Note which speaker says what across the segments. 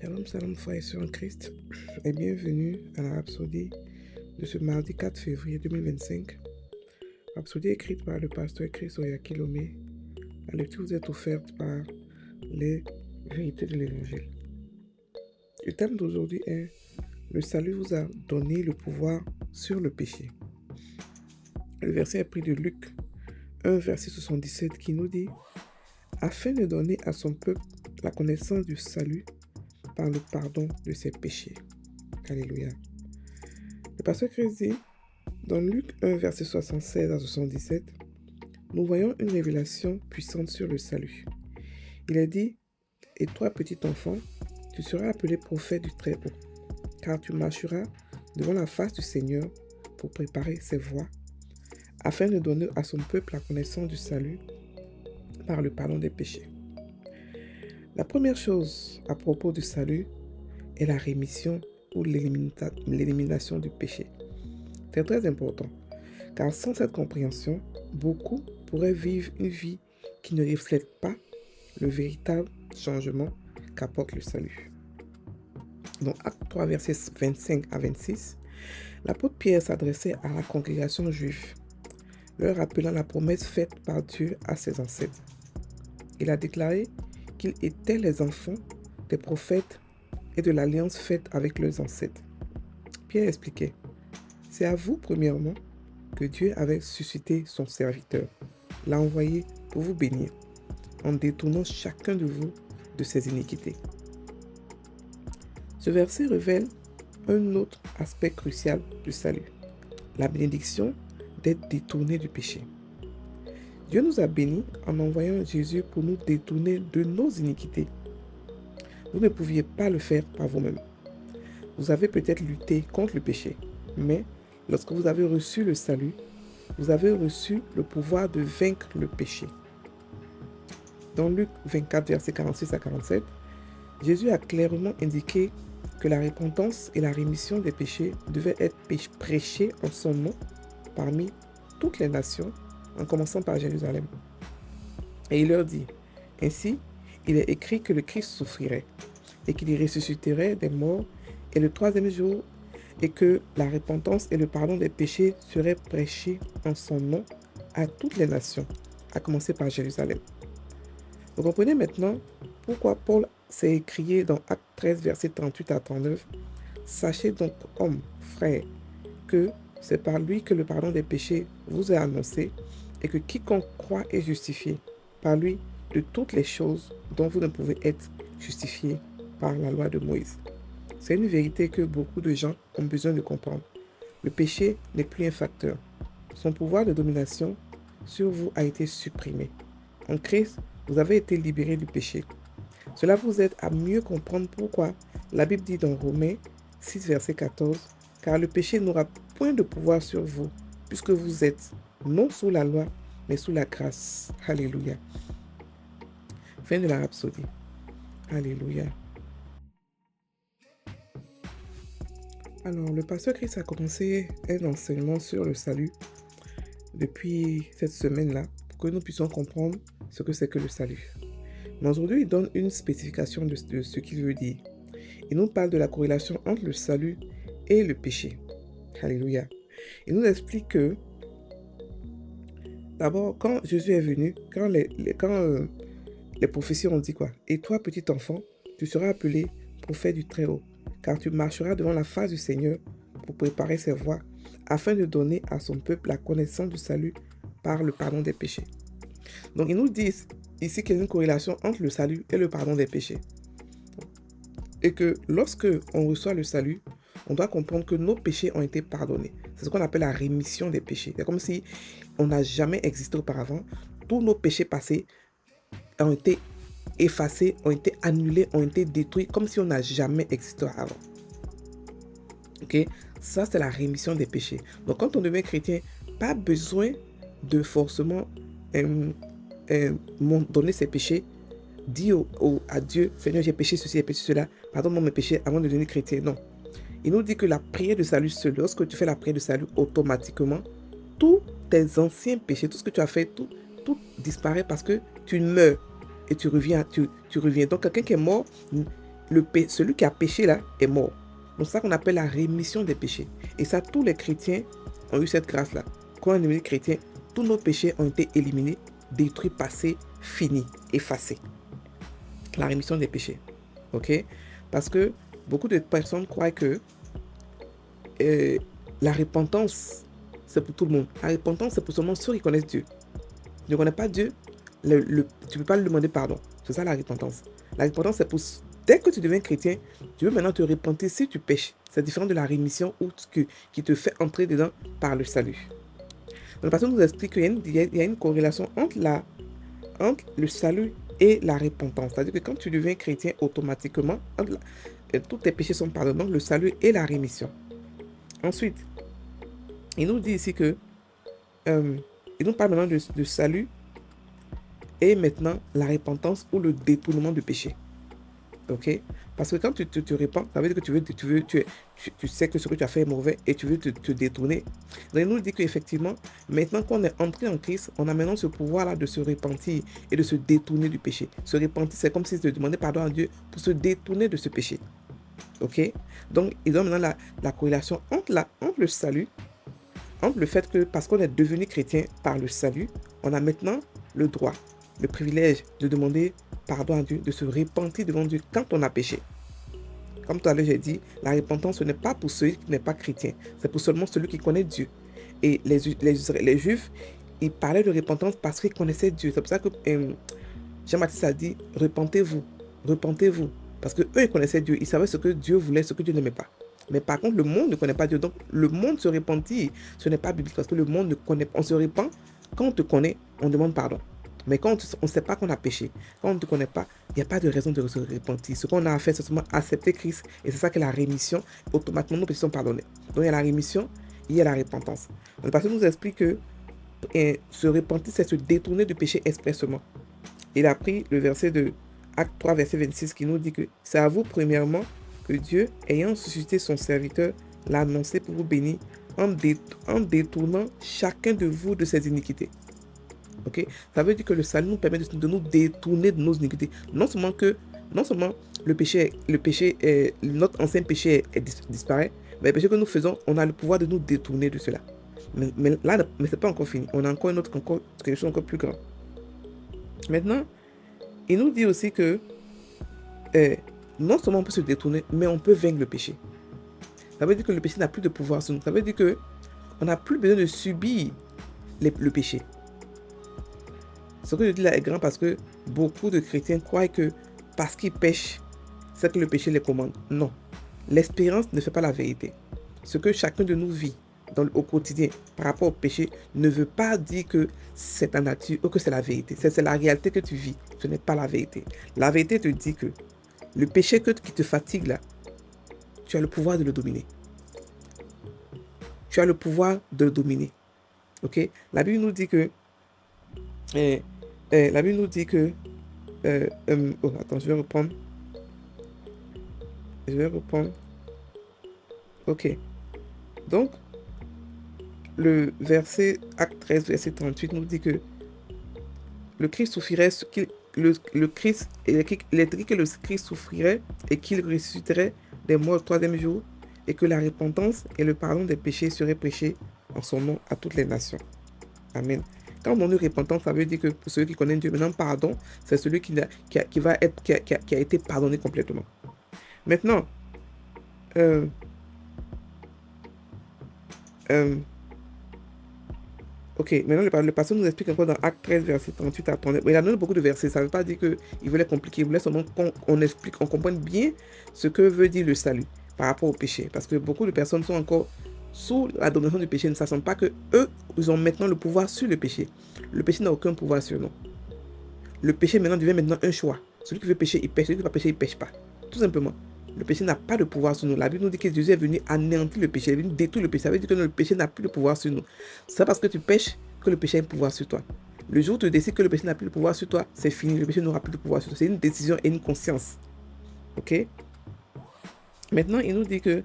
Speaker 1: Shalom, shalom, frères et sœurs en Christ, et bienvenue à la Rhapsodie de ce mardi 4 février 2025. Rhapsodie écrite par le pasteur Chris Oyakilome. La lecture vous est offerte par les vérités de l'Évangile. Le thème d'aujourd'hui est « Le salut vous a donné le pouvoir sur le péché ». Le verset est pris de Luc 1, verset 77 qui nous dit « Afin de donner à son peuple la connaissance du salut par le pardon de ses péchés. » Alléluia. Le pasteur Christ dit, dans Luc 1, verset 76 à 77, nous voyons une révélation puissante sur le salut. Il est dit, « Et toi, petit enfant, tu seras appelé prophète du Très-Haut, car tu marcheras devant la face du Seigneur pour préparer ses voies, afin de donner à son peuple la connaissance du salut par le pardon des péchés. » La première chose à propos du salut est la rémission ou l'élimination du péché. C'est très important, car sans cette compréhension, beaucoup pourraient vivre une vie qui ne reflète pas le véritable changement qu'apporte le salut. Dans Acte 3, versets 25 à 26, l'apôtre Pierre s'adressait à la congrégation juive, leur rappelant la promesse faite par Dieu à ses ancêtres. Il a déclaré qu'ils étaient les enfants des prophètes et de l'alliance faite avec leurs ancêtres. Pierre expliquait, « C'est à vous, premièrement, que Dieu avait suscité son serviteur, l'a envoyé pour vous bénir, en détournant chacun de vous de ses iniquités. » Ce verset révèle un autre aspect crucial du salut, la bénédiction d'être détourné du péché. Dieu nous a bénis en envoyant Jésus pour nous détourner de nos iniquités. Vous ne pouviez pas le faire par vous-même. Vous avez peut-être lutté contre le péché, mais lorsque vous avez reçu le salut, vous avez reçu le pouvoir de vaincre le péché. Dans Luc 24, versets 46 à 47, Jésus a clairement indiqué que la repentance et la rémission des péchés devaient être prêchées en son nom parmi toutes les nations, en commençant par Jérusalem. Et il leur dit, « Ainsi, il est écrit que le Christ souffrirait, et qu'il y ressusciterait des morts, et le troisième jour, et que la repentance et le pardon des péchés seraient prêchés en son nom à toutes les nations, à commencer par Jérusalem. » Vous comprenez maintenant pourquoi Paul s'est écrié dans Acte 13, versets 38 à 39, « Sachez donc, hommes, frères, que c'est par lui que le pardon des péchés vous est annoncé, et que quiconque croit est justifié par lui de toutes les choses dont vous ne pouvez être justifiés par la loi de Moïse. » C'est une vérité que beaucoup de gens ont besoin de comprendre. Le péché n'est plus un facteur. Son pouvoir de domination sur vous a été supprimé. En Christ, vous avez été libérés du péché. Cela vous aide à mieux comprendre pourquoi la Bible dit dans Romains 6, verset 14, « Car le péché n'aura point de pouvoir sur vous, puisque vous êtes non sous la loi, mais sous la grâce. » Alléluia. Fin de la Rhapsodie. Alléluia. Alors, le pasteur Christ a commencé un enseignement sur le salut depuis cette semaine-là, pour que nous puissions comprendre ce que c'est que le salut. Mais aujourd'hui, il donne une spécification de ce qu'il veut dire. Il nous parle de la corrélation entre le salut et le péché. Alléluia. Il nous explique que, d'abord, quand Jésus est venu, quand les prophéties ont dit quoi? « Et toi, petit enfant, tu seras appelé prophète du Très-Haut, car tu marcheras devant la face du Seigneur pour préparer ses voies, afin de donner à son peuple la connaissance du salut par le pardon des péchés. » Donc, ils nous disent ici qu'il y a une corrélation entre le salut et le pardon des péchés. Et que lorsque on reçoit le salut, on doit comprendre que nos péchés ont été pardonnés. C'est ce qu'on appelle la rémission des péchés. C'est comme si on n'a jamais existé auparavant. Tous nos péchés passés ont été effacés, ont été annulés, ont été détruits, comme si on n'a jamais existé avant. Ok? Ça, c'est la rémission des péchés. Donc, quand on devient chrétien, pas besoin de forcément donner ses péchés, dire à Dieu, « Seigneur, j'ai péché ceci, j'ai péché cela, pardonne-moi mes péchés avant de devenir chrétien. » Non. Il nous dit que la prière de salut seule, lorsque tu fais la prière de salut, automatiquement, tous tes anciens péchés, tout ce que tu as fait, tout disparaît parce que tu meurs et tu reviens. Donc, quelqu'un qui est mort, celui qui a péché là est mort. Donc, c'est ça qu'on appelle la rémission des péchés. Et ça, tous les chrétiens ont eu cette grâce-là. Quand on est devenu chrétien, tous nos péchés ont été éliminés, détruits, passés, finis, effacés. La rémission des péchés. Ok? Parce que beaucoup de personnes croient que la repentance, c'est pour tout le monde. La repentance, c'est pour seulement ceux qui connaissent Dieu. Tu ne connais pas Dieu, tu ne peux pas lui demander pardon. C'est ça la repentance. La repentance, c'est pour... Dès que tu deviens chrétien, tu veux maintenant te repentir si tu pêches. C'est différent de la rémission qui te fait entrer dedans par le salut. Donc, le pasteur nous explique qu'il y a une corrélation entre le salut et la repentance. C'est-à-dire que quand tu deviens chrétien, automatiquement, tous tes péchés sont pardonnés, donc le salut et la rémission. Ensuite, il nous dit ici que il nous parle maintenant de salut et maintenant la repentance ou le détournement du péché. Ok? Parce que quand tu te répands, ça veut dire que tu sais que ce que tu as fait est mauvais et tu veux te détourner. Donc il nous dit qu'effectivement, maintenant qu'on est entré en Christ, on a maintenant ce pouvoir-là de se repentir et de se détourner du péché. Se repentir, c'est comme si tu demandais pardon à Dieu pour se détourner de ce péché. Ok? Donc il donne maintenant la corrélation entre le salut, entre le fait que parce qu'on est devenu chrétien par le salut, on a maintenant le droit, le privilège de demander pardon à Dieu, de se repentir devant Dieu quand on a péché. Comme tout à l'heure j'ai dit, la repentance ce n'est pas pour celui qui n'est pas chrétien, c'est pour seulement celui qui connaît Dieu. Et les Juifs, ils parlaient de repentance parce qu'ils connaissaient Dieu. C'est pour ça que Jean-Baptiste a dit, repentez-vous, repentez-vous. Parce qu'eux, ils connaissaient Dieu, ils savaient ce que Dieu voulait, ce que Dieu n'aimait pas. Mais par contre, le monde ne connaît pas Dieu. Donc, le monde se repentit, ce n'est pas biblique parce que le monde ne connaît pas. On se repent, quand on te connaît, on demande pardon. Mais quand on ne sait pas qu'on a péché, quand on ne te connaît pas, il n'y a pas de raison de se repentir. Ce qu'on a à faire, c'est seulement accepter Christ. Et c'est ça que la rémission, automatiquement, nos péchés sont pardonnés. Donc il y a la rémission, il y a la repentance. Donc, le pasteur nous explique que se repentir, c'est se détourner du péché expressément. Il a pris le verset de Acte 3, verset 26, qui nous dit que c'est à vous, premièrement, que Dieu, ayant suscité son serviteur, l'a annoncé pour vous bénir en détournant chacun de vous de ses iniquités. Ok, ça veut dire que le salut nous permet de nous détourner de nos iniquités. Non seulement notre ancien péché disparaît, mais le péché que nous faisons, on a le pouvoir de nous détourner de cela. Mais ce n'est pas encore fini. On a encore quelque chose encore plus grand. Maintenant, il nous dit aussi que non seulement on peut se détourner, mais on peut vaincre le péché. Ça veut dire que le péché n'a plus de pouvoir sur nous. Ça veut dire qu'on n'a plus besoin de subir le péché. Ce que je dis là est grand parce que beaucoup de chrétiens croient que parce qu'ils pêchent, c'est que le péché les commande. Non. L'expérience ne fait pas la vérité. Ce que chacun de nous vit au quotidien par rapport au péché ne veut pas dire que c'est ta nature ou que c'est la vérité. C'est la réalité que tu vis. Ce n'est pas la vérité. La vérité te dit que le péché qui te fatigue là, tu as le pouvoir de le dominer. Tu as le pouvoir de le dominer. Ok? La Bible nous dit que attends, je vais reprendre. Ok. Donc, le verset, Acte 13, verset 38 nous dit que le Christ souffrirait, il est écrit que le Christ souffrirait et qu'il ressusciterait des morts le troisième jour et que la repentance et le pardon des péchés seraient prêchés en son nom à toutes les nations. Amen. Quand on dit repentance, ça veut dire que pour ceux qui connaissent Dieu, maintenant, pardon, c'est celui qui a été pardonné complètement. Maintenant, ok, maintenant le pasteur nous explique encore dans Acte 13, verset 38 à 39. Il a donné beaucoup de versets, ça ne veut pas dire qu'il voulait compliquer, il voulait seulement qu'on explique, qu'on comprenne bien ce que veut dire le salut par rapport au péché. Parce que beaucoup de personnes sont encore sous la domination du péché, ne sachant pas que eux, ils ont maintenant le pouvoir sur le péché. Le péché n'a aucun pouvoir sur nous. Le péché maintenant devient maintenant un choix. Celui qui veut pécher, il pêche. Celui qui ne veut pas pécher, il ne pêche pas. Tout simplement. Le péché n'a pas de pouvoir sur nous. La Bible nous dit que Jésus est venu anéantir le péché. Il est venu détruire le péché. Ça veut dire que le péché n'a plus de pouvoir sur nous. C'est parce que tu pêches que le péché a un pouvoir sur toi. Le jour où tu décides que le péché n'a plus de pouvoir sur toi, c'est fini. Le péché n'aura plus de pouvoir sur toi. C'est une décision et une conscience. Ok? Maintenant, il nous dit que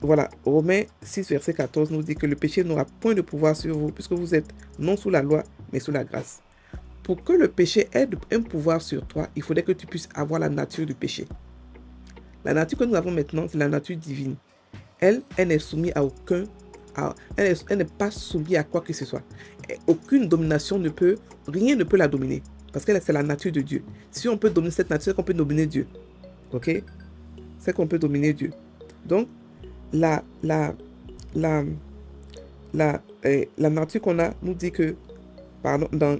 Speaker 1: voilà, Romains 6, verset 14 nous dit que le péché n'aura point de pouvoir sur vous, puisque vous êtes non sous la loi, mais sous la grâce. pour que le péché ait un pouvoir sur toi, il faudrait que tu puisses avoir la nature du péché. La nature que nous avons maintenant, c'est la nature divine. Elle n'est soumise à aucun... elle n'est pas soumise à quoi que ce soit. Et aucune domination rien ne peut la dominer. Parce que c'est la nature de Dieu. Si on peut dominer cette nature, c'est qu'on peut dominer Dieu. Ok? C'est qu'on peut dominer Dieu. Donc, la nature qu'on a nous dit que, pardon, dans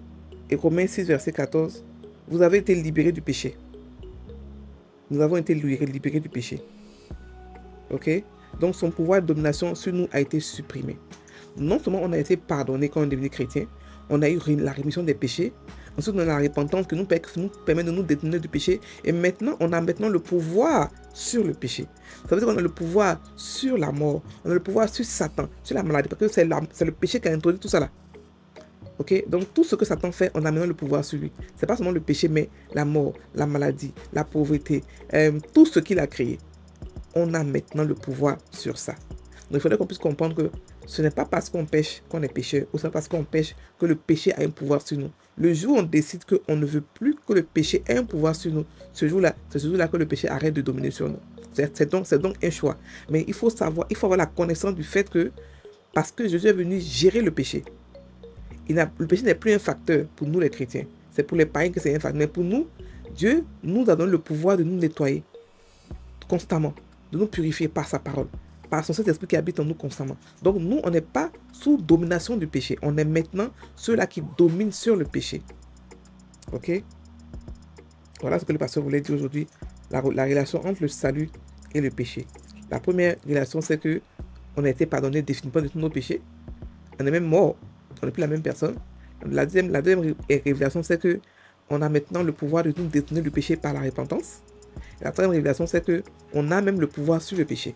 Speaker 1: Romains 6, verset 14, vous avez été libérés du péché. Nous avons été libérés du péché. Ok? Donc, son pouvoir de domination sur nous a été supprimé. Non seulement on a été pardonné quand on est devenu chrétien, on a eu la rémission des péchés. Ensuite, on a la repentance qui nous permet de nous détourner du péché. Et maintenant, on a le pouvoir sur le péché. Ça veut dire qu'on a le pouvoir sur la mort. On a le pouvoir sur Satan, sur la maladie. Parce que c'est le péché qui a introduit tout ça là. Ok? Donc, tout ce que Satan fait, on a maintenant le pouvoir sur lui. Ce n'est pas seulement le péché, mais la mort, la maladie, la pauvreté, tout ce qu'il a créé. On a maintenant le pouvoir sur ça. Donc, il faudrait qu'on puisse comprendre que ce n'est pas parce qu'on pêche qu'on est pécheur, ou c'est pas parce qu'on pêche que le péché a un pouvoir sur nous. Le jour où on décide qu'on ne veut plus que le péché ait un pouvoir sur nous, c'est ce jour-là que le péché arrête de dominer sur nous. C'est donc un choix. Mais il faut avoir la connaissance du fait que, parce que Jésus est venu gérer le péché, le péché n'est plus un facteur pour nous les chrétiens. C'est pour les païens que c'est un facteur. Mais pour nous, Dieu nous a donné le pouvoir de nous nettoyer constamment, de nous purifier par sa parole, par son Saint-Esprit qui habite en nous constamment. Donc nous, on n'est pas sous domination du péché. On est maintenant ceux-là qui dominent sur le péché. Ok? Voilà ce que le pasteur voulait dire aujourd'hui. La relation entre le salut et le péché. La première relation, c'est que on a été pardonné définitivement de tous nos péchés. On est même mort. On n'est plus la même personne. La deuxième révélation, c'est que on a maintenant le pouvoir de nous détourner du péché par la repentance. Et la troisième révélation, c'est que on a même le pouvoir sur le péché.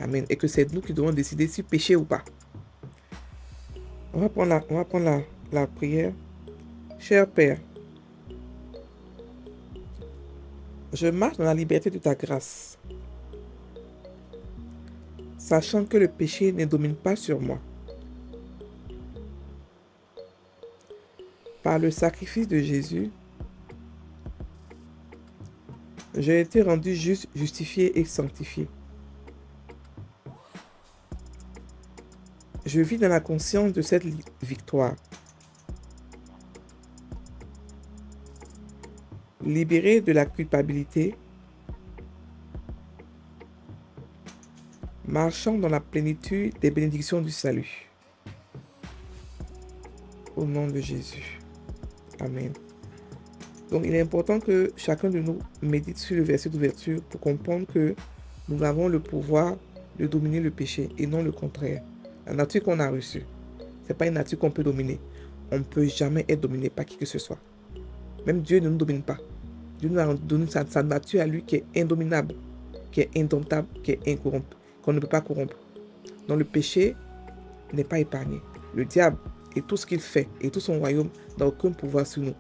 Speaker 1: Amen. Et que c'est nous qui devons décider si pécher ou pas. On va prendre la prière. Cher Père, je marche dans la liberté de ta grâce, sachant que le péché ne domine pas sur moi. Par le sacrifice de Jésus, j'ai été rendu juste, justifié et sanctifié. Je vis dans la conscience de cette victoire. Libéré de la culpabilité, marchant dans la plénitude des bénédictions du salut. Au nom de Jésus. Amen. Donc, il est important que chacun de nous médite sur le verset d'ouverture pour comprendre que nous avons le pouvoir de dominer le péché et non le contraire. La nature qu'on a reçue, ce n'est pas une nature qu'on peut dominer. On ne peut jamais être dominé par qui que ce soit. Même Dieu ne nous domine pas. Dieu nous a donné sa nature à lui qui est indominable, qui est indomptable, qui est incorrompu, qu'on ne peut pas corrompre. Donc le péché n'est pas épargné. Le diable et tout ce qu'il fait et tout son royaume n'a aucun pouvoir sur nous.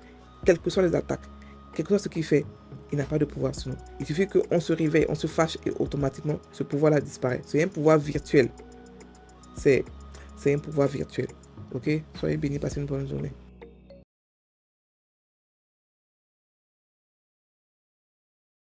Speaker 1: Quelles que soient les attaques, quel que soit ce qu'il fait, il n'a pas de pouvoir sur nous. Il suffit qu'on se réveille, on se fâche et automatiquement ce pouvoir-là disparaît. C'est un pouvoir virtuel. C'est un pouvoir virtuel. Ok? Soyez bénis, passez une bonne journée.